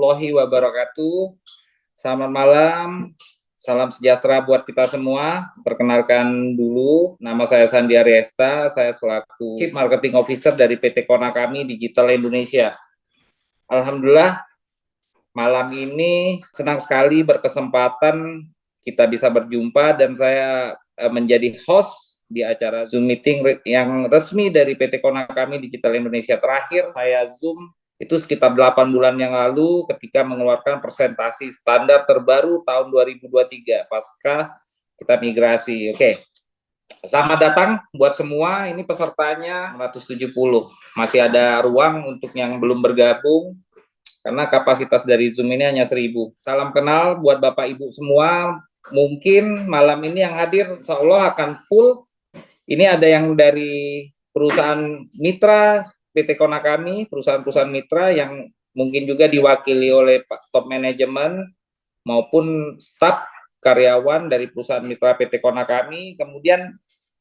warahmatullahi wabarakatuh. Selamat malam, salam sejahtera buat kita semua. Perkenalkan dulu, nama saya Sandi Ariesta, saya selaku Chief Marketing Officer dari PT Konakami Digital Indonesia. Alhamdulillah, malam ini senang sekali berkesempatan kita bisa berjumpa dan saya menjadi host di acara Zoom meeting yang resmi dari PT Konakami Digital Indonesia. Terakhir saya Zoom itu sekitar 8 bulan yang lalu ketika mengeluarkan presentasi standar terbaru tahun 2023 pasca kita migrasi. Oke. Selamat datang buat semua. Ini pesertanya 170. Masih ada ruang untuk yang belum bergabung karena kapasitas dari Zoom ini hanya 1000. Salam kenal buat Bapak Ibu semua. Mungkin malam ini yang hadir insya Allah akan full. Ini ada yang dari perusahaan mitra PT Konakami, perusahaan-perusahaan mitra yang mungkin juga diwakili oleh Pak Top Manajemen maupun staf karyawan dari perusahaan mitra PT Konakami, kemudian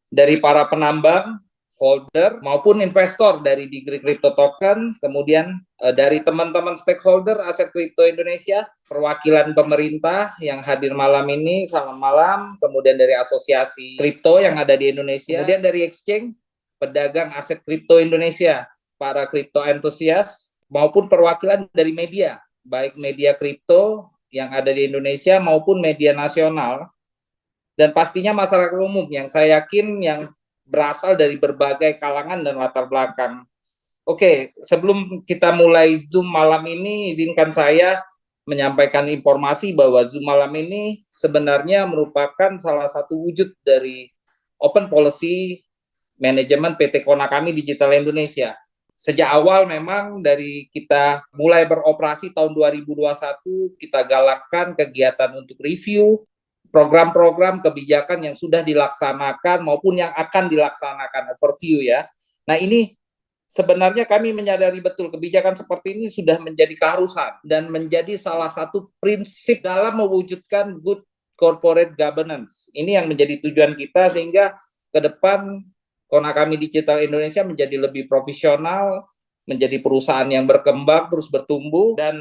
dari para penambang, holder maupun investor dari Degree Crypto Token, kemudian dari teman-teman stakeholder aset kripto Indonesia, perwakilan pemerintah yang hadir malam ini, selamat malam, kemudian dari asosiasi kripto yang ada di Indonesia, kemudian dari exchange, pedagang aset kripto Indonesia, para kripto entusias, maupun perwakilan dari media, baik media kripto yang ada di Indonesia maupun media nasional, dan pastinya masyarakat umum yang saya yakin yang berasal dari berbagai kalangan dan latar belakang. Oke, sebelum kita mulai Zoom malam ini, izinkan saya menyampaikan informasi bahwa Zoom malam ini sebenarnya merupakan salah satu wujud dari Open Policy Manajemen PT Konakami Digital Indonesia. Sejak awal memang dari kita mulai beroperasi tahun 2021, kita galakkan kegiatan untuk review program-program kebijakan yang sudah dilaksanakan maupun yang akan dilaksanakan, overview ya. Nah ini sebenarnya kami menyadari betul kebijakan seperti ini sudah menjadi keharusan dan menjadi salah satu prinsip dalam mewujudkan good corporate governance. Ini yang menjadi tujuan kita sehingga ke depan Konakami Digital Indonesia menjadi lebih profesional, menjadi perusahaan yang berkembang, terus bertumbuh, dan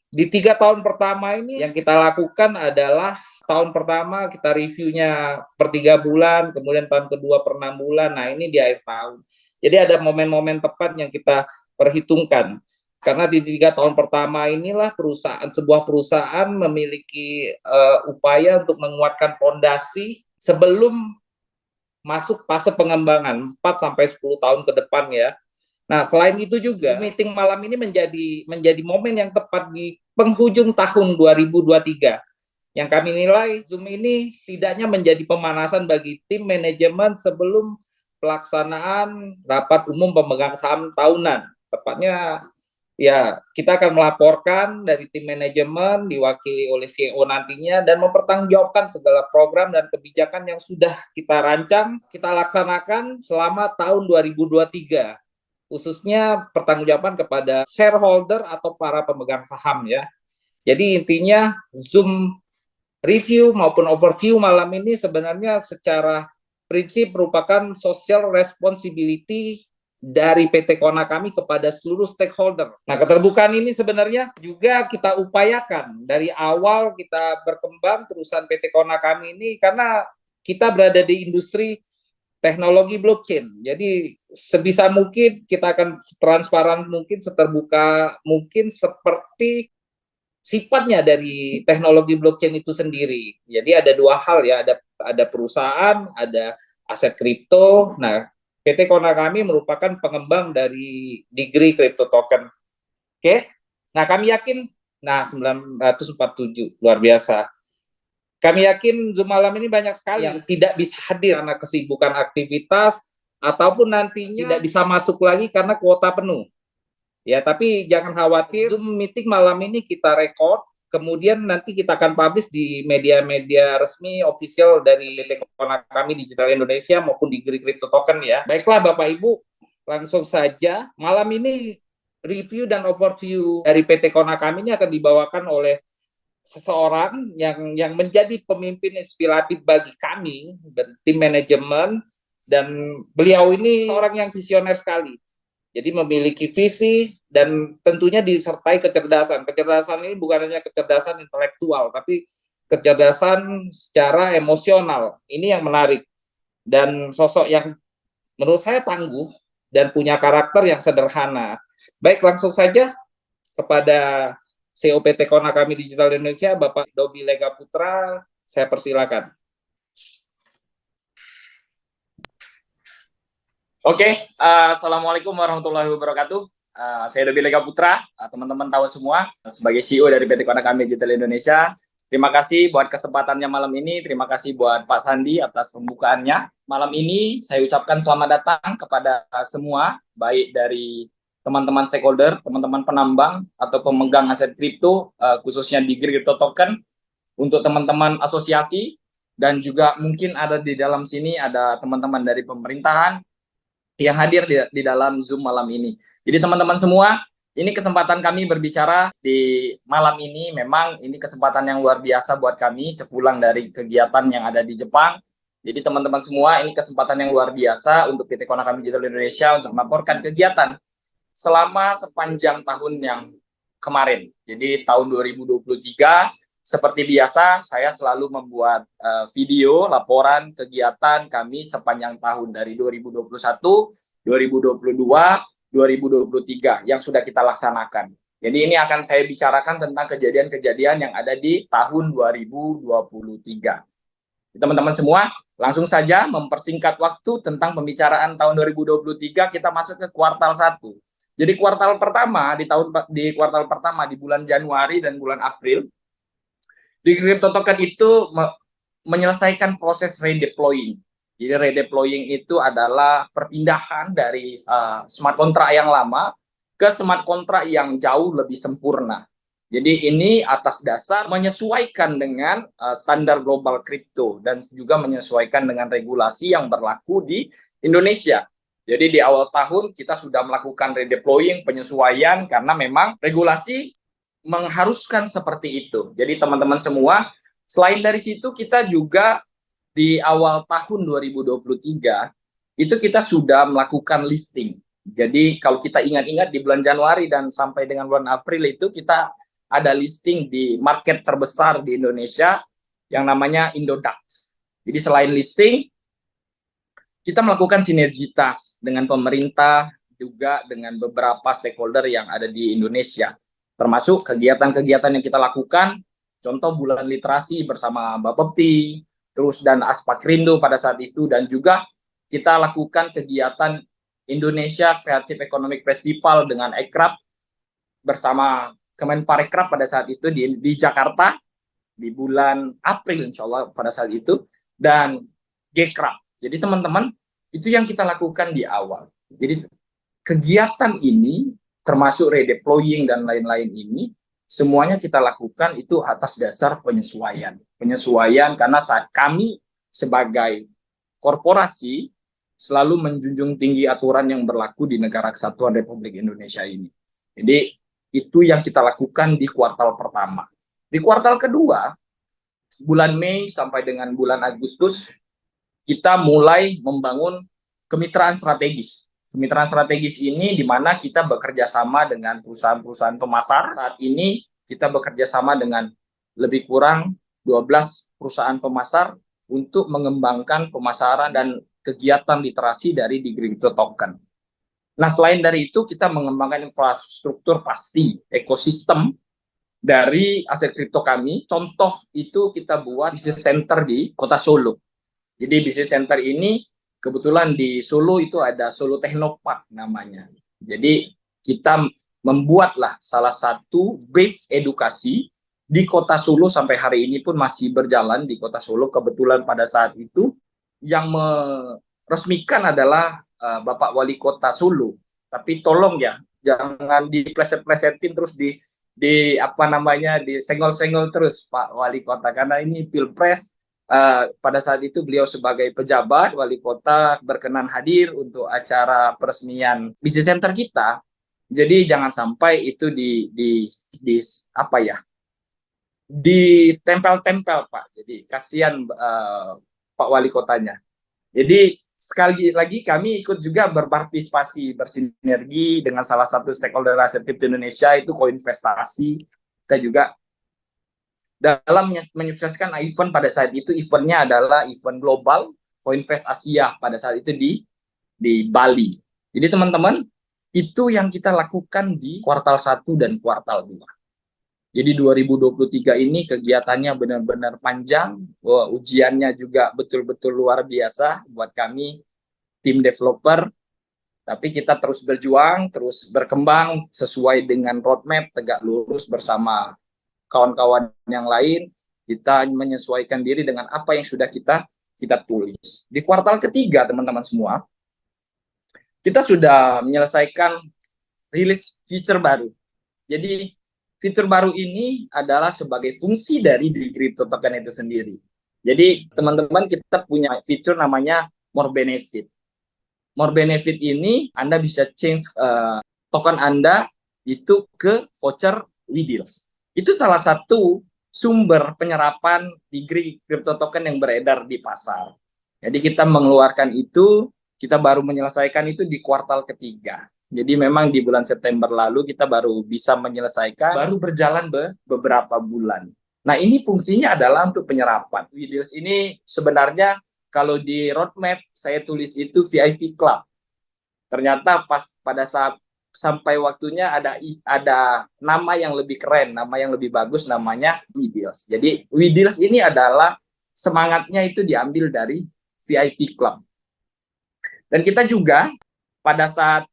di 3 tahun pertama ini yang kita lakukan adalah tahun pertama kita reviewnya per 3 bulan, kemudian tahun kedua per 6 bulan, nah ini di akhir tahun. Jadi ada momen-momen tepat yang kita perhitungkan. Karena di 3 tahun pertama inilah sebuah perusahaan memiliki upaya untuk menguatkan fondasi sebelum masuk fase pengembangan 4-10 tahun ke depan ya. Nah, selain itu juga meeting malam ini menjadi momen yang tepat di penghujung tahun 2023. Yang kami nilai Zoom ini tidaknya menjadi pemanasan bagi tim manajemen sebelum pelaksanaan rapat umum pemegang saham tahunan. Tepatnya ya kita akan melaporkan dari tim manajemen diwakili oleh CEO nantinya dan mempertanggungjawabkan segala program dan kebijakan yang sudah kita rancang, kita laksanakan selama tahun 2023. Khususnya pertanggungjawaban kepada shareholder atau para pemegang saham ya. Jadi intinya Zoom review maupun overview malam ini sebenarnya secara prinsip merupakan social responsibility dari PT Konakami kepada seluruh stakeholder. Nah, keterbukaan ini sebenarnya juga kita upayakan dari awal kita berkembang perusahaan PT Konakami ini karena kita berada di industri teknologi blockchain. Jadi sebisa mungkin kita akan transparan mungkin, seterbuka mungkin seperti sifatnya dari teknologi blockchain itu sendiri. Jadi ada 2 hal ya, ada perusahaan, ada aset kripto. Nah, PT Konakami merupakan pengembang dari Degree Crypto Token. Oke. Nah, kami yakin 947 luar biasa. Kami yakin Zoom malam ini banyak sekali yang tidak bisa hadir karena kesibukan aktivitas ataupun nantinya tidak bisa masuk lagi karena kuota penuh. Ya, tapi jangan khawatir, Zoom meeting malam ini kita record, kemudian nanti kita akan publish di media-media resmi official dari PT Konakami Digital Indonesia maupun di Degree Crypto Token ya. Baiklah Bapak Ibu, langsung saja malam ini review dan overview dari PT Konakami ini akan dibawakan oleh seseorang yang menjadi pemimpin inspiratif bagi kami, tim manajemen, dan beliau ini seorang yang visioner sekali. Jadi memiliki visi dan tentunya disertai kecerdasan. Kecerdasan ini bukan hanya kecerdasan intelektual, tapi kecerdasan secara emosional. Ini yang menarik. Dan sosok yang menurut saya tangguh dan punya karakter yang sederhana. Baik, langsung saja kepada CEO PT Konakami Digital Indonesia, Bapak Dobi Lega Putra, saya persilakan. Oke, Assalamualaikum warahmatullahi wabarakatuh. Saya Dobi Lega Putra, teman-teman tahu semua, sebagai CEO dari PT Konakami Digital Indonesia. Terima kasih buat kesempatannya malam ini, terima kasih buat Pak Sandi atas pembukaannya. Malam ini saya ucapkan selamat datang kepada semua, baik dari teman-teman stakeholder, teman-teman penambang, atau pemegang aset kripto, khususnya di Crypto Token, untuk teman-teman asosiasi, dan juga mungkin ada di dalam sini ada teman-teman dari pemerintahan, yang hadir di dalam Zoom malam ini. Jadi teman-teman semua, ini kesempatan kami berbicara di malam ini. Memang ini kesempatan yang luar biasa buat kami sepulang dari kegiatan yang ada di Jepang. Jadi teman-teman semua, ini kesempatan yang luar biasa untuk PT Konakami Digital Indonesia untuk melaporkan kegiatan selama sepanjang tahun yang kemarin. Jadi tahun 2023, seperti biasa, saya selalu membuat video laporan kegiatan kami sepanjang tahun dari 2021, 2022, 2023 yang sudah kita laksanakan. Jadi ini akan saya bicarakan tentang kejadian-kejadian yang ada di tahun 2023. Teman-teman semua, langsung saja mempersingkat waktu tentang pembicaraan tahun 2023, kita masuk ke kuartal 1. Jadi kuartal pertama di kuartal pertama di bulan Januari dan bulan April, di Crypto Token itu menyelesaikan proses redeploying. Jadi redeploying itu adalah perpindahan dari smart contract yang lama ke smart contract yang jauh lebih sempurna. Jadi ini atas dasar menyesuaikan dengan standar global kripto dan juga menyesuaikan dengan regulasi yang berlaku di Indonesia. Jadi di awal tahun kita sudah melakukan redeploying, penyesuaian, karena memang regulasi mengharuskan seperti itu. Jadi teman-teman semua, selain dari situ kita juga di awal tahun 2023 itu kita sudah melakukan listing. Jadi kalau kita ingat-ingat di bulan Januari dan sampai dengan bulan April itu kita ada listing di market terbesar di Indonesia yang namanya Indodax. Jadi selain listing, kita melakukan sinergitas dengan pemerintah, juga dengan beberapa stakeholder yang ada di Indonesia. Termasuk kegiatan-kegiatan yang kita lakukan, contoh bulan literasi bersama Bapepti, terus dan Aspakrindo pada saat itu, dan juga kita lakukan kegiatan Indonesia Creative Economic Festival dengan Ekrab bersama Kemenparekraf pada saat itu di Jakarta di bulan April insya Allah pada saat itu, dan Gekrab. Jadi teman-teman, itu yang kita lakukan di awal. Jadi kegiatan ini termasuk redeploying dan lain-lain ini, semuanya kita lakukan itu atas dasar penyesuaian. Penyesuaian karena saat kami sebagai korporasi selalu menjunjung tinggi aturan yang berlaku di Negara Kesatuan Republik Indonesia ini. Jadi itu yang kita lakukan di kuartal pertama. Di kuartal kedua, bulan Mei sampai dengan bulan Agustus, kita mulai membangun kemitraan strategis. Kemitraan strategis ini di mana kita bekerja sama dengan perusahaan-perusahaan pemasar. Saat ini kita bekerja sama dengan lebih kurang 12 perusahaan pemasar untuk mengembangkan pemasaran dan kegiatan literasi dari di Crypto Token. Nah, selain dari itu kita mengembangkan infrastruktur pasti, ekosistem dari aset kripto kami. Contoh itu kita buat business center di Kota Solo. Jadi business center ini kebetulan di Solo itu ada Solo Technopark namanya. Jadi kita membuatlah salah satu base edukasi di Kota Solo, sampai hari ini pun masih berjalan di Kota Solo. Kebetulan pada saat itu yang meresmikan adalah Bapak Wali Kota Solo. Tapi tolong ya, jangan dipleset-plesetin terus di apa namanya, disenggol-senggol terus Pak Wali Kota, karena ini Pilpres. Pada saat itu beliau sebagai pejabat wali kota berkenan hadir untuk acara peresmian bisnis center kita. Jadi jangan sampai itu di apa ya, ditempel-tempel Pak. Jadi kasihan Pak wali kotanya. Jadi sekali lagi kami ikut juga berpartisipasi, bersinergi dengan salah satu stakeholder aset kripto Indonesia, itu Koinvestasi. Kita juga dalam menyukseskan event pada saat itu. Eventnya adalah event global Koinvest Asia pada saat itu di Bali. Jadi teman-teman, itu yang kita lakukan di kuartal 1 dan kuartal 2. Jadi 2023 ini kegiatannya benar-benar panjang, ujiannya juga betul-betul luar biasa buat kami, tim developer. Tapi kita terus berjuang, terus berkembang sesuai dengan roadmap, tegak lurus bersama kawan-kawan yang lain. Kita menyesuaikan diri dengan apa yang sudah kita tulis. Di kuartal ketiga, teman-teman semua, kita sudah menyelesaikan rilis feature baru. Jadi fitur baru ini adalah sebagai fungsi dari di crypto token itu sendiri. Jadi teman-teman, kita punya fitur namanya More Benefit. More Benefit ini Anda bisa change token Anda itu ke voucher WeDeals. Itu salah satu sumber penyerapan degree crypto token yang beredar di pasar. Jadi kita mengeluarkan itu, kita baru menyelesaikan itu di kuartal ketiga. Jadi memang di bulan September lalu kita baru bisa menyelesaikan, baru berjalan beberapa bulan. Nah, ini fungsinya adalah untuk penyerapan. WeDeals ini sebenarnya kalau di roadmap saya tulis itu VIP Club. Ternyata pada saat sampai waktunya ada nama yang lebih keren, nama yang lebih bagus, namanya WeDeals. Jadi WeDeals ini adalah semangatnya itu diambil dari VIP Club. Dan kita juga pada saat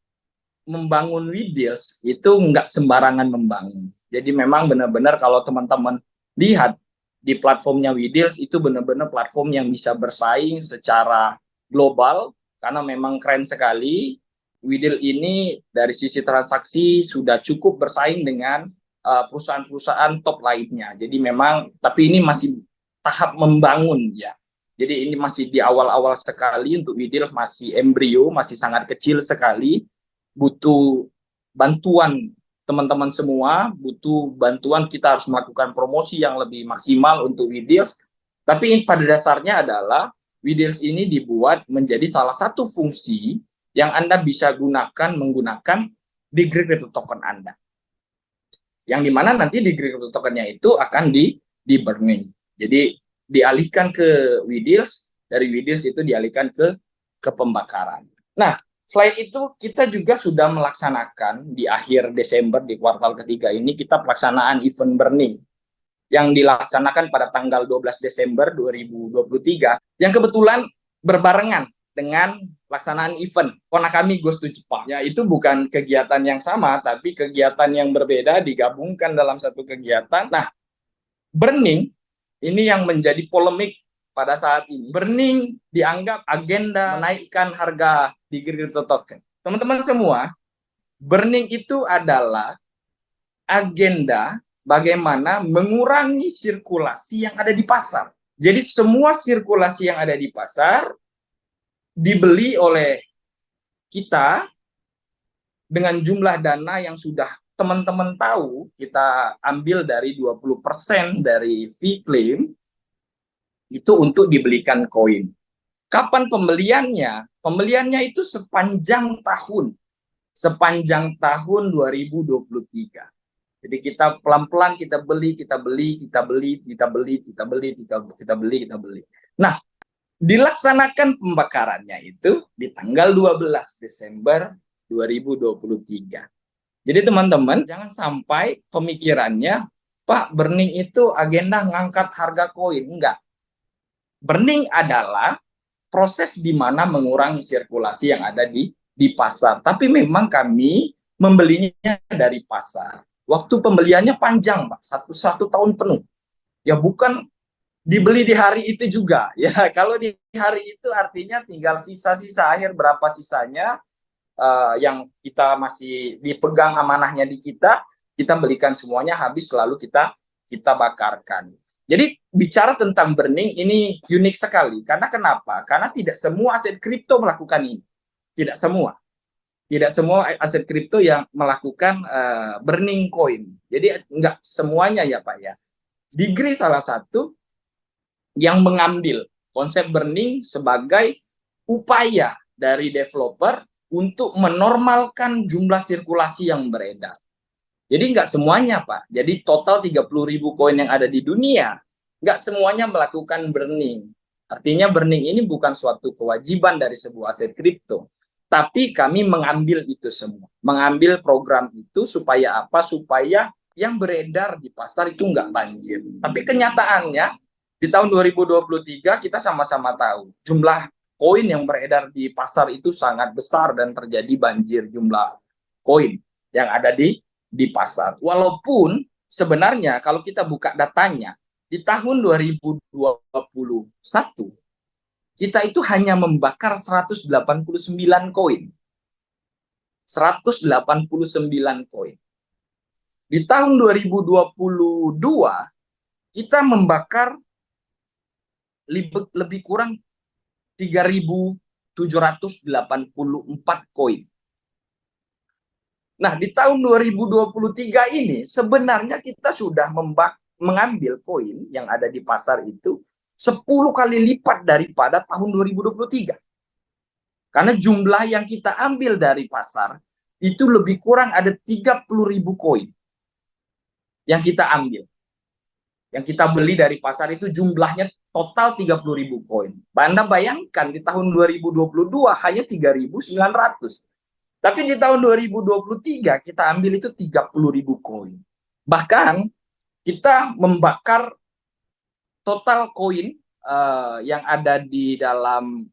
membangun WeDeals itu nggak sembarangan membangun. Jadi memang benar-benar kalau teman-teman lihat di platformnya WeDeals itu benar-benar platform yang bisa bersaing secara global karena memang keren sekali. WeDeals ini dari sisi transaksi sudah cukup bersaing dengan perusahaan-perusahaan top lainnya. Jadi memang, tapi ini masih tahap membangun ya. Jadi ini masih di awal-awal sekali untuk WeDeals, masih embrio, masih sangat kecil sekali. Butuh bantuan teman-teman semua, butuh bantuan, kita harus melakukan promosi yang lebih maksimal untuk WeDeals. Tapi pada dasarnya adalah WeDeals ini dibuat menjadi salah satu fungsi yang Anda bisa menggunakan degree crypto token Anda. Yang dimana nanti degree crypto tokennya itu akan di burning. Jadi dialihkan ke WeDeals, dari WeDeals itu dialihkan ke pembakaran. Nah, selain itu kita juga sudah melaksanakan di akhir Desember, di kuartal ketiga ini kita pelaksanaan event burning yang dilaksanakan pada tanggal 12 Desember 2023 yang kebetulan berbarengan dengan pelaksanaan event Konakami Goes to Jepang. Ya, itu bukan kegiatan yang sama, tapi kegiatan yang berbeda digabungkan dalam satu kegiatan. Nah, burning ini yang menjadi polemik pada saat ini. Burning dianggap agenda menaikkan harga di crypto token. Teman-teman semua, burning itu adalah agenda bagaimana mengurangi sirkulasi yang ada di pasar. Jadi semua sirkulasi yang ada di pasar dibeli oleh kita dengan jumlah dana yang sudah teman-teman tahu, kita ambil dari 20% dari fee claim itu untuk dibelikan koin. Kapan pembeliannya? Pembeliannya itu sepanjang tahun 2023. Jadi kita pelan-pelan kita beli. Nah, dilaksanakan pembakarannya itu di tanggal 12 Desember 2023. Jadi teman-teman, jangan sampai pemikirannya, Pak, burning itu agenda ngangkat harga koin. Enggak. Burning adalah proses di mana mengurangi sirkulasi yang ada di pasar. Tapi memang kami membelinya dari pasar. Waktu pembeliannya panjang, Pak, satu tahun penuh. Ya bukan dibeli di hari itu juga. Ya kalau di hari itu artinya tinggal sisa-sisa akhir, berapa sisanya yang kita masih dipegang amanahnya di kita belikan semuanya habis lalu kita bakarkan. Jadi bicara tentang burning ini unik sekali. Karena kenapa? Karena tidak semua aset kripto melakukan ini. Tidak semua aset kripto yang melakukan burning coin. Jadi enggak semuanya ya Pak ya. Degree salah satu yang mengambil konsep burning sebagai upaya dari developer untuk menormalkan jumlah sirkulasi yang beredar. Jadi nggak semuanya, Pak. Jadi total 30.000 koin yang ada di dunia, nggak semuanya melakukan burning. Artinya burning ini bukan suatu kewajiban dari sebuah aset kripto. Tapi kami mengambil itu semua. Mengambil program itu supaya apa? Supaya yang beredar di pasar itu nggak banjir. Tapi kenyataannya, di tahun 2023 kita sama-sama tahu, jumlah koin yang beredar di pasar itu sangat besar dan terjadi banjir jumlah koin yang ada di pasar. Walaupun sebenarnya kalau kita buka datanya, di tahun 2021 kita itu hanya membakar 189 koin. 189 koin. Di tahun 2022 kita membakar lebih kurang 3.784 koin. Nah, di tahun 2023 ini sebenarnya kita sudah mengambil koin yang ada di pasar itu 10 kali lipat daripada tahun 2023. Karena jumlah yang kita ambil dari pasar itu lebih kurang ada 30.000 koin yang kita ambil. Yang kita beli dari pasar itu jumlahnya total 30.000 koin. Anda bayangkan di tahun 2022 hanya 3.900. Tapi di tahun 2023 kita ambil itu 30.000 koin. Bahkan kita membakar total koin yang ada di dalam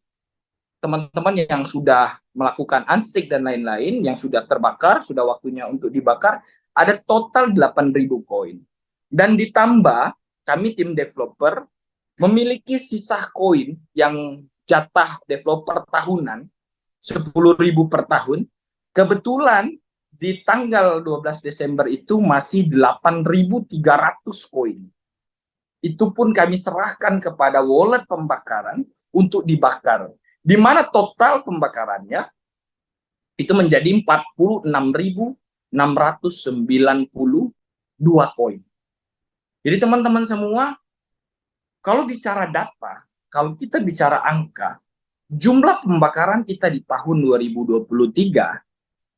teman-teman yang sudah melakukan unstake dan lain-lain, yang sudah terbakar, sudah waktunya untuk dibakar, ada total 8.000 koin. Dan ditambah kami tim developer memiliki sisa koin yang jatah developer tahunan 10.000 per tahun. Kebetulan di tanggal 12 Desember itu masih 8.300 koin. Itu pun kami serahkan kepada wallet pembakaran untuk dibakar. Di mana total pembakarannya itu menjadi 46.692 koin. Jadi teman-teman semua, kalau bicara data, kalau kita bicara angka, jumlah pembakaran kita di tahun 2023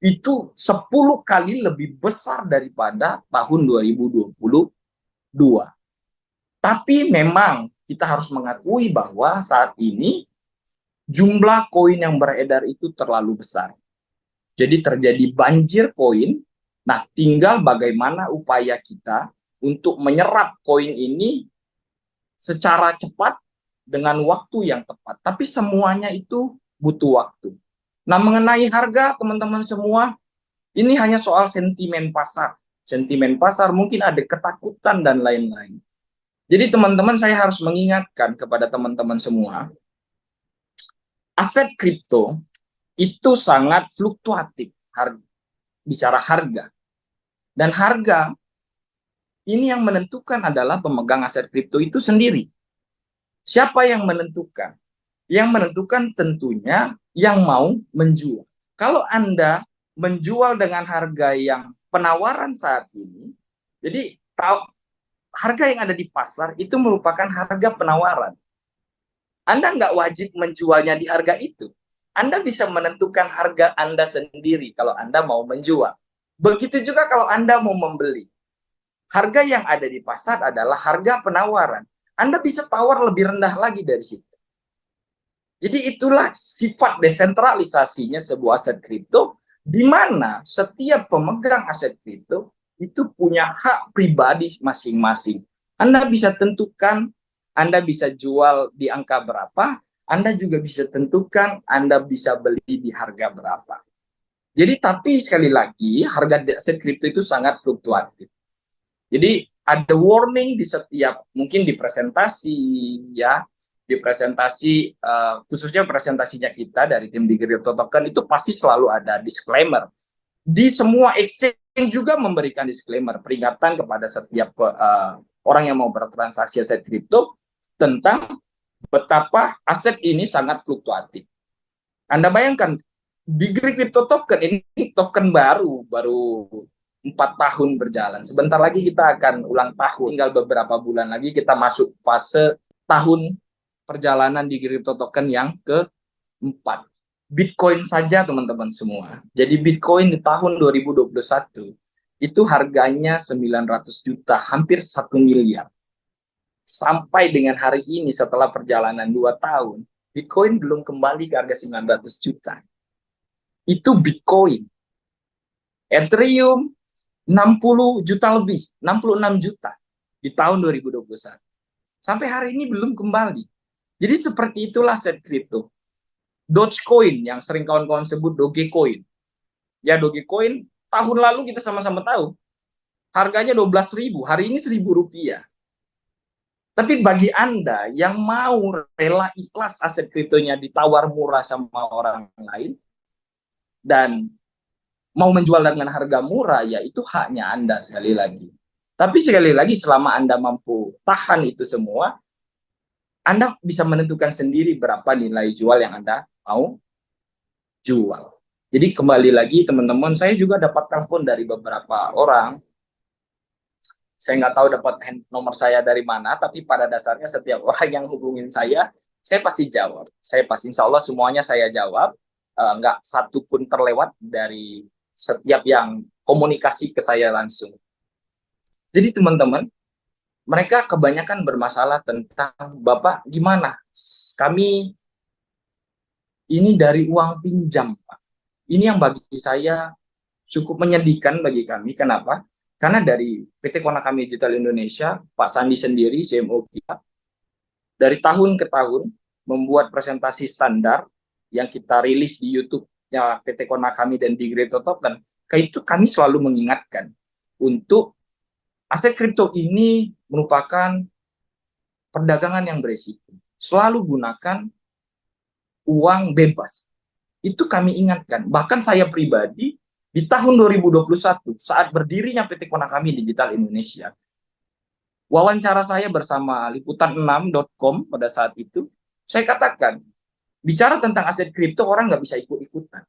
itu 10 kali lebih besar daripada tahun 2022. Tapi memang kita harus mengakui bahwa saat ini jumlah koin yang beredar itu terlalu besar. Jadi terjadi banjir koin. Nah, tinggal bagaimana upaya kita untuk menyerap koin ini secara cepat dengan waktu yang tepat. Tapi semuanya itu butuh waktu. Nah, mengenai harga, teman-teman semua, ini hanya soal sentimen pasar. Sentimen pasar, mungkin ada ketakutan dan lain-lain. Jadi teman-teman, saya harus mengingatkan kepada teman-teman semua, aset kripto itu sangat fluktuatif, bicara harga. Dan harga, ini yang menentukan adalah pemegang aset kripto itu sendiri. Siapa yang menentukan? Yang menentukan tentunya yang mau menjual. Kalau Anda menjual dengan harga yang penawaran saat ini, jadi harga yang ada di pasar itu merupakan harga penawaran. Anda nggak wajib menjualnya di harga itu. Anda bisa menentukan harga Anda sendiri kalau Anda mau menjual. Begitu juga kalau Anda mau membeli. Harga yang ada di pasar adalah harga penawaran. Anda bisa tawar lebih rendah lagi dari situ. Jadi itulah sifat desentralisasinya sebuah aset kripto, di mana setiap pemegang aset kripto itu punya hak pribadi masing-masing. Anda bisa tentukan, Anda bisa jual di angka berapa, Anda juga bisa tentukan Anda bisa beli di harga berapa. Jadi tapi sekali lagi harga aset kripto itu sangat fluktuatif. Jadi ada warning di setiap, mungkin di presentasi ya, di presentasi khususnya presentasinya kita dari tim di Crypto Token itu pasti selalu ada disclaimer. Di semua exchange juga memberikan disclaimer, peringatan kepada setiap orang yang mau bertransaksi aset kripto tentang betapa aset ini sangat fluktuatif. Anda bayangkan di Crypto Token ini token baru 4 tahun berjalan. Sebentar lagi kita akan ulang tahun. Tinggal beberapa bulan lagi kita masuk fase tahun perjalanan di Crypto Token yang ke-4. Bitcoin saja teman-teman semua. Jadi Bitcoin di tahun 2021 itu harganya 900 juta, hampir 1 miliar. Sampai dengan hari ini setelah perjalanan 2 tahun, Bitcoin belum kembali ke harga 900 juta. Itu Bitcoin. Ethereum 60 juta lebih, 66 juta di tahun 2021. Sampai hari ini belum kembali. Jadi seperti itulah aset kripto. Dogecoin yang sering kawan-kawan sebut Dogecoin. Ya Dogecoin tahun lalu kita sama-sama tahu harganya 12.000, hari ini 1.000 rupiah. Tapi bagi Anda yang mau rela ikhlas aset kriptonya ditawar murah sama orang lain dan mau menjual dengan harga murah, ya itu haknya Anda sekali lagi. Tapi sekali lagi selama Anda mampu tahan itu semua, Anda bisa menentukan sendiri berapa nilai jual yang Anda mau jual. Jadi kembali lagi teman-teman, saya juga dapat telepon dari beberapa orang. Saya nggak tahu dapat nomor saya dari mana, tapi pada dasarnya setiap orang yang hubungin saya pasti jawab. Saya pasti, insya Allah semuanya saya jawab. Nggak satu pun terlewat dari setiap yang komunikasi ke saya langsung. Jadi teman-teman, mereka kebanyakan bermasalah tentang, Bapak gimana? Kami ini dari uang pinjam, Pak. Ini yang bagi saya cukup menyedihkan bagi kami. Kenapa? Karena dari PT Konakami Digital Indonesia, Pak Sandi sendiri, CMO kita, dari tahun ke tahun membuat presentasi standar yang kita rilis di YouTube-nya PT Konakami dan di Great Token. Itu kami selalu mengingatkan untuk aset kripto ini merupakan perdagangan yang beresiko. Selalu gunakan uang bebas. Itu kami ingatkan. Bahkan saya pribadi di tahun 2021 saat berdirinya PT Konakami Digital Indonesia, wawancara saya bersama liputan6.com pada saat itu, saya katakan, bicara tentang aset kripto orang nggak bisa ikut-ikutan.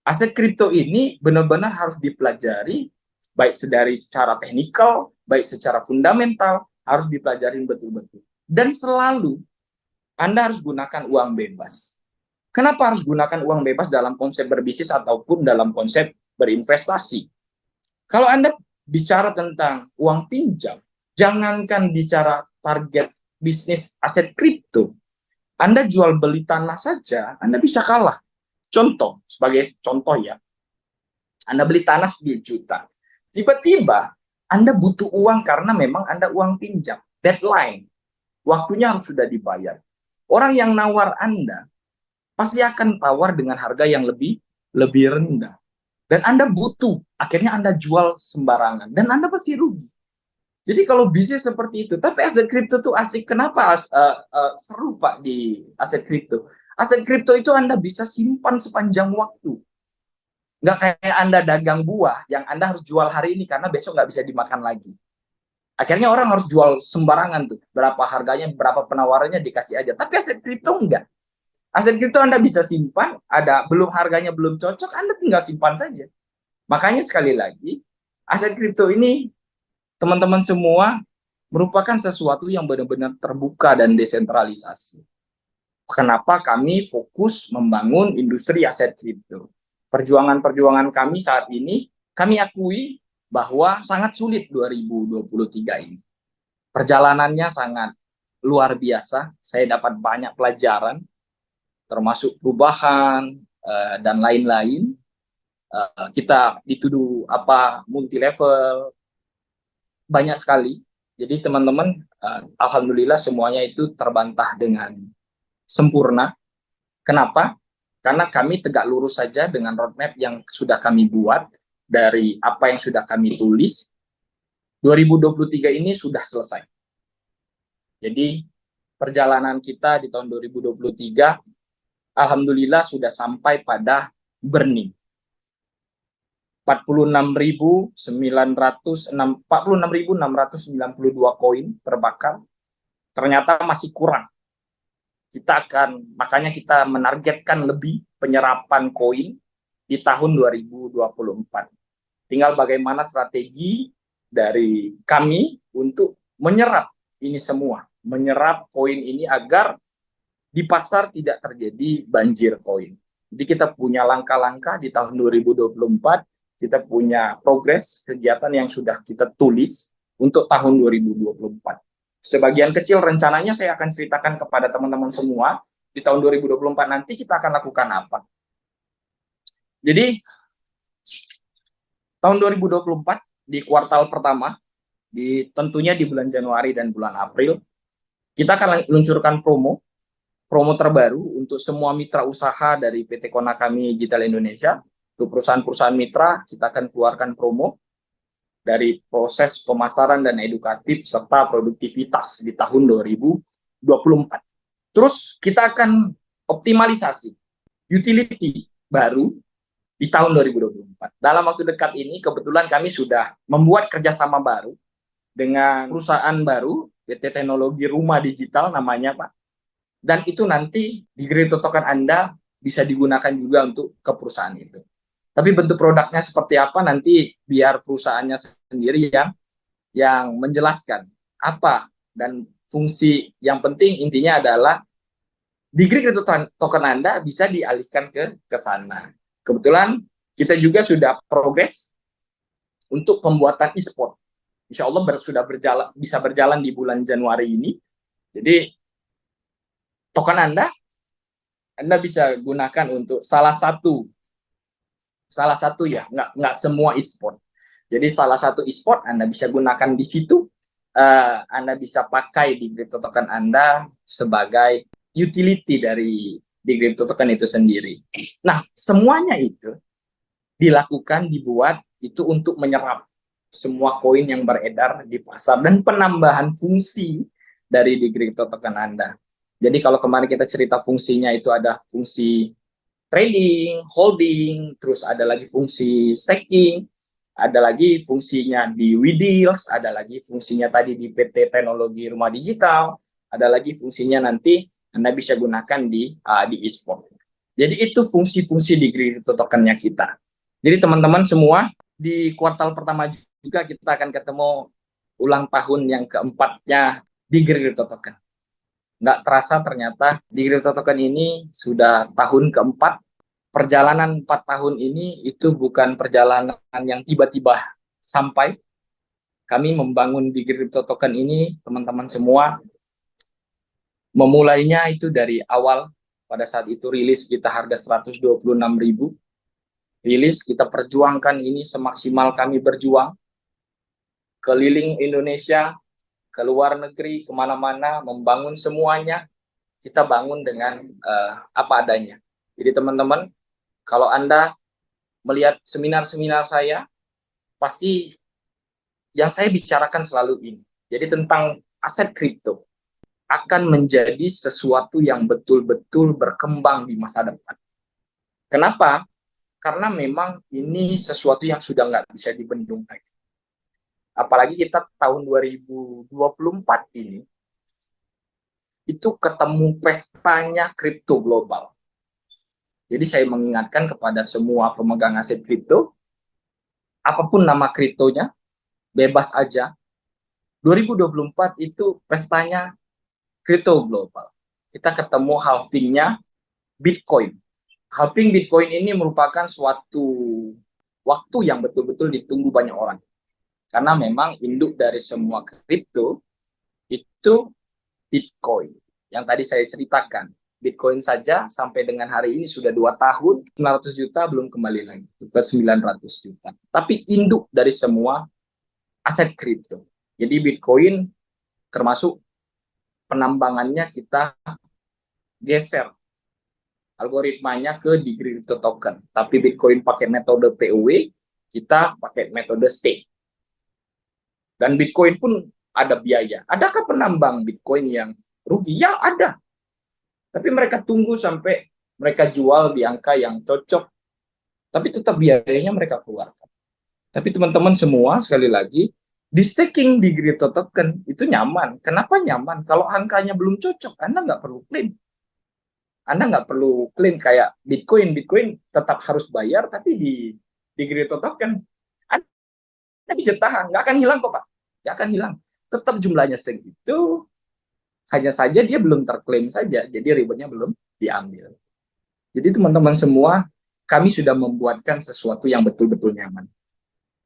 Aset kripto ini benar-benar harus dipelajari, baik dari secara teknikal, baik secara fundamental, harus dipelajarin betul-betul. Dan selalu Anda harus gunakan uang bebas. Kenapa harus gunakan uang bebas dalam konsep berbisnis ataupun dalam konsep berinvestasi? Kalau Anda bicara tentang uang pinjam, jangankan bicara target bisnis aset kripto, Anda jual beli tanah saja, Anda bisa kalah. Contoh, sebagai contoh ya, Anda beli tanah 10 juta. Tiba-tiba Anda butuh uang karena memang Anda uang pinjam. Deadline, waktunya harus sudah dibayar. Orang yang nawar Anda pasti akan tawar dengan harga yang lebih rendah. Dan Anda butuh, akhirnya Anda jual sembarangan. Dan Anda pasti rugi. Jadi kalau bisnis seperti itu, tapi aset kripto itu asik. Kenapa seru Pak di aset kripto? Aset kripto itu Anda bisa simpan sepanjang waktu. Nggak kayak Anda dagang buah, yang Anda harus jual hari ini karena besok nggak bisa dimakan lagi. Akhirnya orang harus jual sembarangan tuh. Berapa harganya, berapa penawarannya dikasih aja. Tapi aset kripto enggak. Aset kripto Anda bisa simpan, harganya belum cocok, Anda tinggal simpan saja. Makanya sekali lagi, aset kripto ini teman-teman semua merupakan sesuatu yang benar-benar terbuka dan desentralisasi. Kenapa kami fokus membangun industri aset kripto? Perjuangan-perjuangan kami saat ini, kami akui bahwa sangat sulit 2023 ini. Perjalanannya sangat luar biasa, saya dapat banyak pelajaran, termasuk perubahan dan lain-lain. Kita dituduh multi level, banyak sekali. Jadi teman-teman, alhamdulillah semuanya itu terbantah dengan sempurna. Kenapa? Karena kami tegak lurus saja dengan roadmap yang sudah kami buat, dari apa yang sudah kami tulis. 2023 ini sudah selesai. Jadi perjalanan kita di tahun 2023 alhamdulillah sudah sampai pada burning. 46.692 koin terbakar. Ternyata masih kurang. Makanya kita menargetkan lebih penyerapan koin di tahun 2024. Tinggal bagaimana strategi dari kami untuk menyerap ini semua, menyerap koin ini agar di pasar tidak terjadi banjir koin. Jadi kita punya langkah-langkah di tahun 2024, kita punya progres kegiatan yang sudah kita tulis untuk tahun 2024. Sebagian kecil rencananya saya akan ceritakan kepada teman-teman semua di tahun 2024 nanti kita akan lakukan apa. Jadi tahun 2024 di kuartal pertama, tentunya di bulan Januari dan bulan April, kita akan luncurkan promo terbaru untuk semua mitra usaha dari PT Konakami Digital Indonesia. Untuk perusahaan-perusahaan mitra, kita akan keluarkan promo dari proses pemasaran dan edukatif serta produktivitas di tahun 2024. Terus kita akan optimalisasi utility baru di tahun 2024. Dalam waktu dekat ini, kebetulan kami sudah membuat kerjasama baru dengan perusahaan baru, PT Teknologi Rumah Digital namanya, Pak. Dan itu nanti di Grito Token Anda bisa digunakan juga untuk ke perusahaan itu. Tapi bentuk produknya seperti apa nanti biar perusahaannya sendiri yang menjelaskan apa dan fungsi. Yang penting intinya adalah di Grito Token Anda bisa dialihkan ke sana. Kebetulan kita juga sudah progres untuk pembuatan e-sport. Insya Allah bisa berjalan di bulan Januari ini. Jadi token Anda bisa gunakan untuk salah satu ya, nggak semua e-sport. Jadi salah satu e-sport Anda bisa gunakan di situ. Anda bisa pakai di Grito Token Anda sebagai utility di Grito Token itu sendiri. Nah, semuanya itu dibuat itu untuk menyerap semua koin yang beredar di pasar dan penambahan fungsi dari di Grito Token Anda. Jadi kalau kemarin kita cerita fungsinya itu ada fungsi trading, holding, terus ada lagi fungsi staking, ada lagi fungsinya di WeDeals, ada lagi fungsinya tadi di PT Teknologi Rumah Digital, ada lagi fungsinya nanti Anda bisa gunakan di e-sport. Jadi itu fungsi-fungsi di Grito Token-nya kita. Jadi teman-teman semua, di kuartal pertama juga kita akan ketemu ulang tahun yang keempatnya di Grito Token. Nggak terasa ternyata di Grito Token ini sudah tahun keempat. Perjalanan 4 tahun ini itu bukan perjalanan yang tiba-tiba sampai. Kami membangun di Grito Token ini, teman-teman semua, memulainya itu dari awal. Pada saat itu rilis kita harga 126.000. Rilis, kita perjuangkan ini semaksimal kami berjuang. Keliling Indonesia, ke luar negeri, kemana-mana, membangun semuanya. Kita bangun dengan apa adanya. Jadi teman-teman, kalau Anda melihat seminar-seminar saya, pasti yang saya bicarakan selalu ini. Jadi tentang aset kripto akan menjadi sesuatu yang betul-betul berkembang di masa depan. Kenapa? Karena memang ini sesuatu yang sudah nggak bisa dibendung lagi. Apalagi kita tahun 2024 ini, itu ketemu pestanya kripto global. Jadi saya mengingatkan kepada semua pemegang aset kripto, apapun nama kriptonya, bebas aja. 2024 itu pestanya kripto global. Kita ketemu halvingnya Bitcoin. Halving Bitcoin ini merupakan suatu waktu yang betul-betul ditunggu banyak orang. Karena memang induk dari semua kripto itu Bitcoin. Yang tadi saya ceritakan. Bitcoin saja sampai dengan hari ini sudah 2 tahun, 900 juta belum kembali lagi ke 900 juta. Tapi induk dari semua aset kripto. Jadi Bitcoin termasuk penambangannya kita geser algoritmanya ke di Grito Token. Tapi Bitcoin pakai metode POW, kita pakai metode stake. Dan Bitcoin pun ada biaya. Adakah penambang Bitcoin yang rugi? Ya, ada. Tapi mereka tunggu sampai mereka jual di angka yang cocok. Tapi tetap biayanya mereka keluarkan. Tapi teman-teman semua, sekali lagi, di staking di Grito Token itu nyaman. Kenapa nyaman? Kalau angkanya belum cocok, Anda nggak perlu klaim. Anda nggak perlu klaim kayak Bitcoin. Bitcoin tetap harus bayar, tapi di Grito Token Anda bisa tahan. Nggak akan hilang kok, Pak. Nggak akan hilang. Tetap jumlahnya segitu. hanya saja dia belum terklaim saja, jadi rewardnya belum diambil. Jadi teman-teman semua, kami sudah membuatkan sesuatu yang betul-betul nyaman.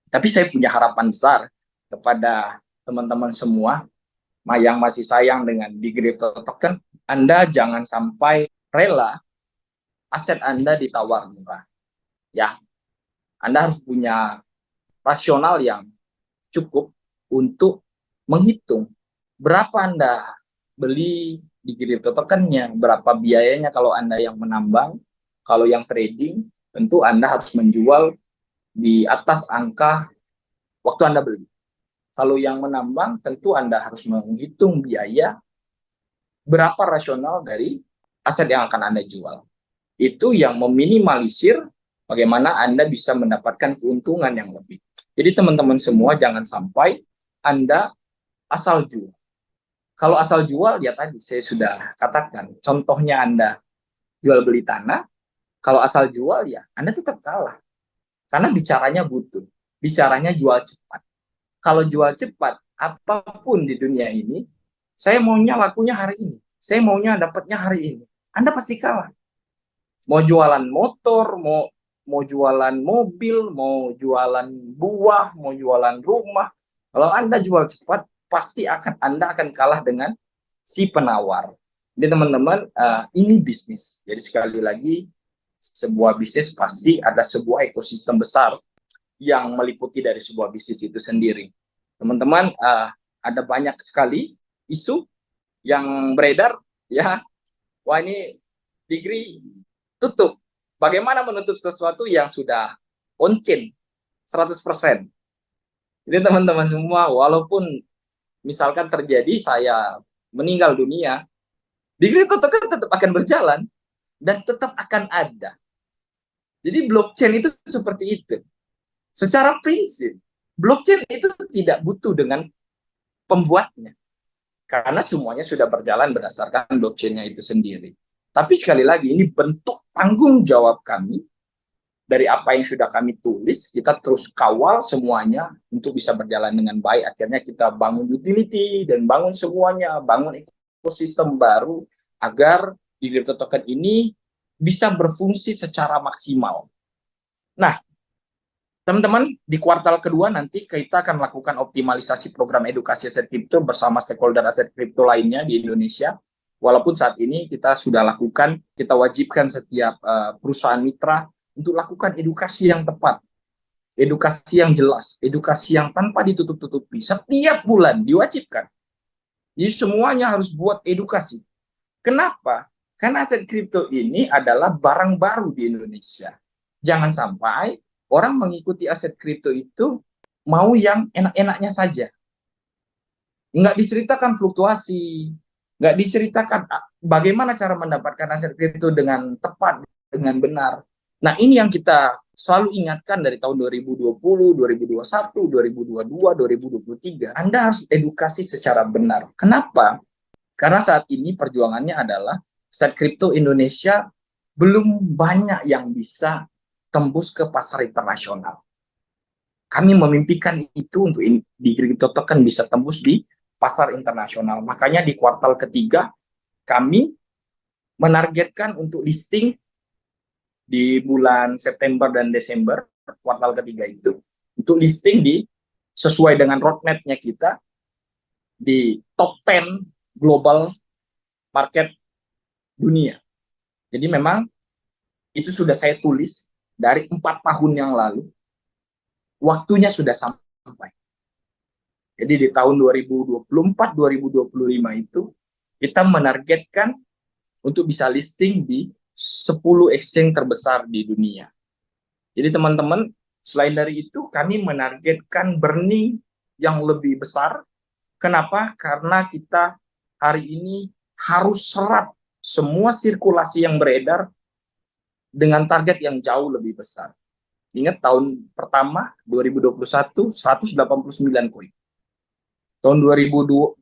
Tapi saya punya harapan besar kepada teman-teman semua yang masih sayang dengan degree token, Anda jangan sampai rela aset Anda ditawar murah. Ya, Anda harus punya rasional yang cukup untuk menghitung berapa Anda beli degree tokennya, berapa biayanya kalau Anda yang menambang, kalau yang trading, tentu Anda harus menjual di atas angka waktu Anda beli. Kalau yang menambang, tentu Anda harus menghitung biaya berapa rasional dari aset yang akan Anda jual. Itu yang meminimalisir bagaimana Anda bisa mendapatkan keuntungan yang lebih. Jadi teman-teman semua jangan sampai Anda asal jual. Kalau asal jual, ya tadi saya sudah katakan, contohnya Anda jual beli tanah, kalau asal jual ya Anda tetap kalah. Karena bicaranya butuh, bicaranya jual cepat. Kalau jual cepat, apapun di dunia ini, saya maunya lakunya hari ini. Saya maunya dapatnya hari ini. Anda pasti kalah. Mau jualan motor, mau jualan mobil, mau jualan buah, mau jualan rumah. Kalau Anda jual cepat, pasti Anda akan kalah dengan si penawar. Jadi teman-teman, ini bisnis. Jadi sekali lagi, sebuah bisnis pasti ada sebuah ekosistem besar yang meliputi dari sebuah bisnis itu sendiri. Teman-teman, ada banyak sekali isu yang beredar, ya. Wah, ini degree tutup. Bagaimana menutup sesuatu yang sudah on chain 100%? Jadi teman-teman semua, walaupun misalkan terjadi saya meninggal dunia, degree tutup kan tetap akan berjalan dan tetap akan ada. Jadi blockchain itu seperti itu. Secara prinsip, blockchain itu tidak butuh dengan pembuatnya. Karena semuanya sudah berjalan berdasarkan blockchain-nya itu sendiri. Tapi sekali lagi, ini bentuk tanggung jawab kami dari apa yang sudah kami tulis, kita terus kawal semuanya untuk bisa berjalan dengan baik. Akhirnya kita bangun utility dan bangun semuanya, bangun ekosistem baru agar di crypto token ini bisa berfungsi secara maksimal. Nah, teman-teman, di kuartal kedua nanti kita akan lakukan optimalisasi program edukasi aset kripto bersama stakeholder aset kripto lainnya di Indonesia. Walaupun saat ini kita sudah lakukan, kita wajibkan setiap perusahaan mitra untuk lakukan edukasi yang tepat, edukasi yang jelas, edukasi yang tanpa ditutup-tutupi. Setiap bulan diwajibkan. Jadi semuanya harus buat edukasi. Kenapa? Karena aset kripto ini adalah barang baru di Indonesia. Jangan sampai orang mengikuti aset kripto itu mau yang enak-enaknya saja. Nggak diceritakan fluktuasi, nggak diceritakan bagaimana cara mendapatkan aset kripto dengan tepat, dengan benar. Nah, ini yang kita selalu ingatkan dari tahun 2020, 2021, 2022, 2023. Anda harus edukasi secara benar. Kenapa? Karena saat ini perjuangannya adalah aset kripto Indonesia belum banyak yang bisa tembus ke pasar internasional. Kami memimpikan itu untuk di crypto token bisa tembus di pasar internasional. Makanya di kuartal ketiga kami menargetkan untuk listing di bulan September dan Desember, kuartal ketiga itu, untuk listing sesuai dengan roadmap-nya kita di top 10 global market dunia. Jadi memang itu sudah saya tulis dari 4 tahun yang lalu, waktunya sudah sampai. Jadi di tahun 2024-2025 itu, kita menargetkan untuk bisa listing di 10 exchange terbesar di dunia. Jadi teman-teman, selain dari itu, kami menargetkan burning yang lebih besar. Kenapa? Karena kita hari ini harus serap semua sirkulasi yang beredar dengan target yang jauh lebih besar. Ingat tahun pertama 2021 189 koin. Tahun 2022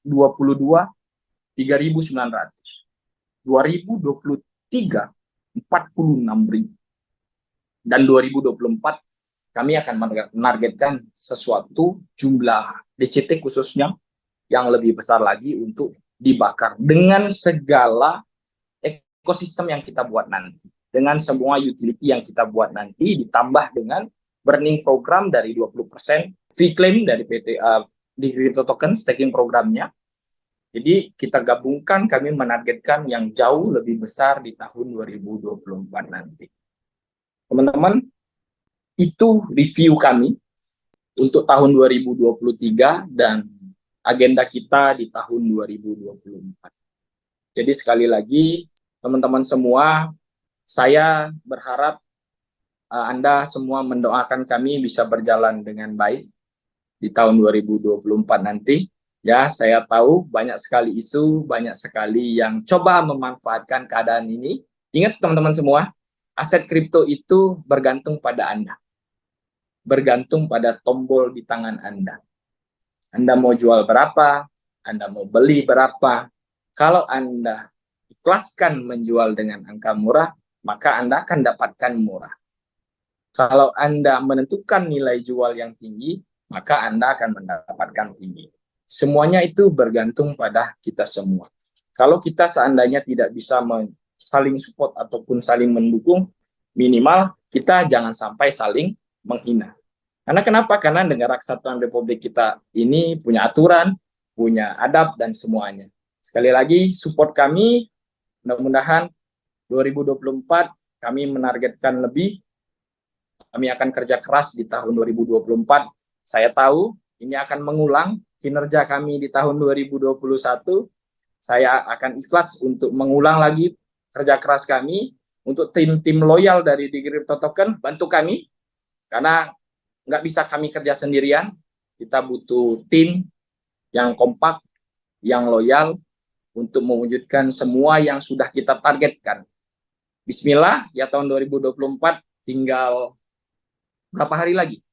3.900. 2023 46.000. Dan 2024 kami akan menargetkan sesuatu jumlah DCT khususnya yang lebih besar lagi untuk dibakar dengan segala ekosistem yang kita buat nanti, dengan semua utility yang kita buat nanti, ditambah dengan burning program dari 20% free claim dari PT di crypto token staking programnya. Jadi kita gabungkan, kami menargetkan yang jauh lebih besar di tahun 2024 nanti. Teman-teman, itu review kami untuk tahun 2023 dan agenda kita di tahun 2024. Jadi sekali lagi, teman-teman semua, saya berharap Anda semua mendoakan kami bisa berjalan dengan baik di tahun 2024 nanti. Ya, saya tahu banyak sekali isu, banyak sekali yang coba memanfaatkan keadaan ini. Ingat teman-teman semua, aset kripto itu bergantung pada Anda. Bergantung pada tombol di tangan Anda. Anda mau jual berapa, Anda mau beli berapa. Kalau Anda ikhlaskan menjual dengan angka murah, maka Anda akan dapatkan murah. Kalau Anda menentukan nilai jual yang tinggi, maka Anda akan mendapatkan tinggi. Semuanya itu bergantung pada kita semua. Kalau kita seandainya tidak bisa saling support ataupun saling mendukung, minimal kita jangan sampai saling menghina. Karena kenapa? Karena Negara Kesatuan Republik kita ini punya aturan, punya adab, dan semuanya. Sekali lagi, support kami, mudah-mudahan 2024 kami menargetkan lebih. Kami akan kerja keras di tahun 2024. Saya tahu ini akan mengulang kinerja kami di tahun 2021. Saya akan ikhlas untuk mengulang lagi kerja keras kami. Untuk tim-tim loyal dari di Crypto Token, bantu kami. Karena nggak bisa kami kerja sendirian. Kita butuh tim yang kompak, yang loyal, untuk mewujudkan semua yang sudah kita targetkan. Bismillah, ya tahun 2024 tinggal berapa hari lagi?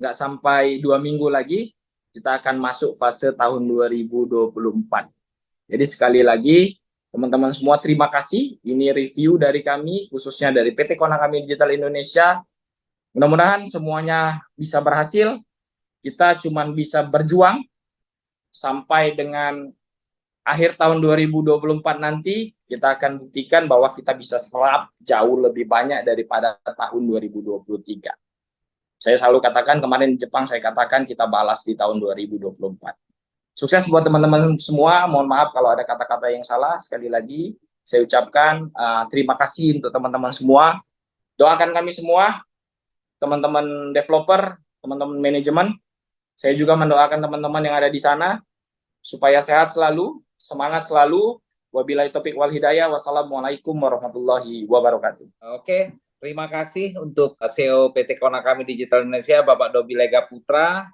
Nggak sampai 2 minggu lagi, kita akan masuk fase tahun 2024. Jadi sekali lagi, teman-teman semua terima kasih. Ini review dari kami, khususnya dari PT Konakami Digital Indonesia. Mudah-mudahan semuanya bisa berhasil. Kita cuma bisa berjuang sampai dengan akhir tahun 2024 nanti, kita akan buktikan bahwa kita bisa serap jauh lebih banyak daripada tahun 2023. Saya selalu katakan, kemarin di Jepang saya katakan kita balas di tahun 2024. Sukses buat teman-teman semua. Mohon maaf kalau ada kata-kata yang salah. Sekali lagi saya ucapkan terima kasih untuk teman-teman semua. Doakan kami semua, teman-teman developer, teman-teman manajemen. Saya juga mendoakan teman-teman yang ada di sana supaya sehat selalu, semangat selalu. Wabillahi taufiq wal hidayah. Wassalamualaikum warahmatullahi wabarakatuh. Oke. Terima kasih untuk CEO PT Konakami Digital Indonesia, Bapak Dobi Lega Putra.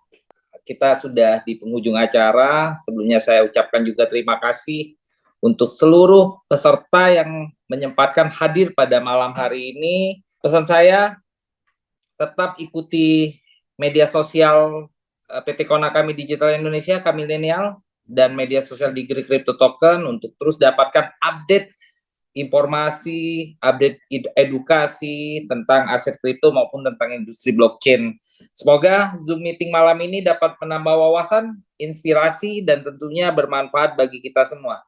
Kita sudah di penghujung acara. Sebelumnya saya ucapkan juga terima kasih untuk seluruh peserta yang menyempatkan hadir pada malam hari ini. Pesan saya, tetap ikuti media sosial PT Konakami Digital Indonesia, Kamilenial, dan media sosial di Crypto Token untuk terus dapatkan update informasi, update edukasi tentang aset kripto maupun tentang industri blockchain. Semoga Zoom meeting malam ini dapat menambah wawasan, inspirasi, dan tentunya bermanfaat bagi kita semua.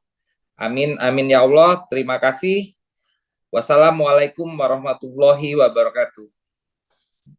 Amin, amin ya Allah. Terima kasih. Wassalamualaikum warahmatullahi wabarakatuh.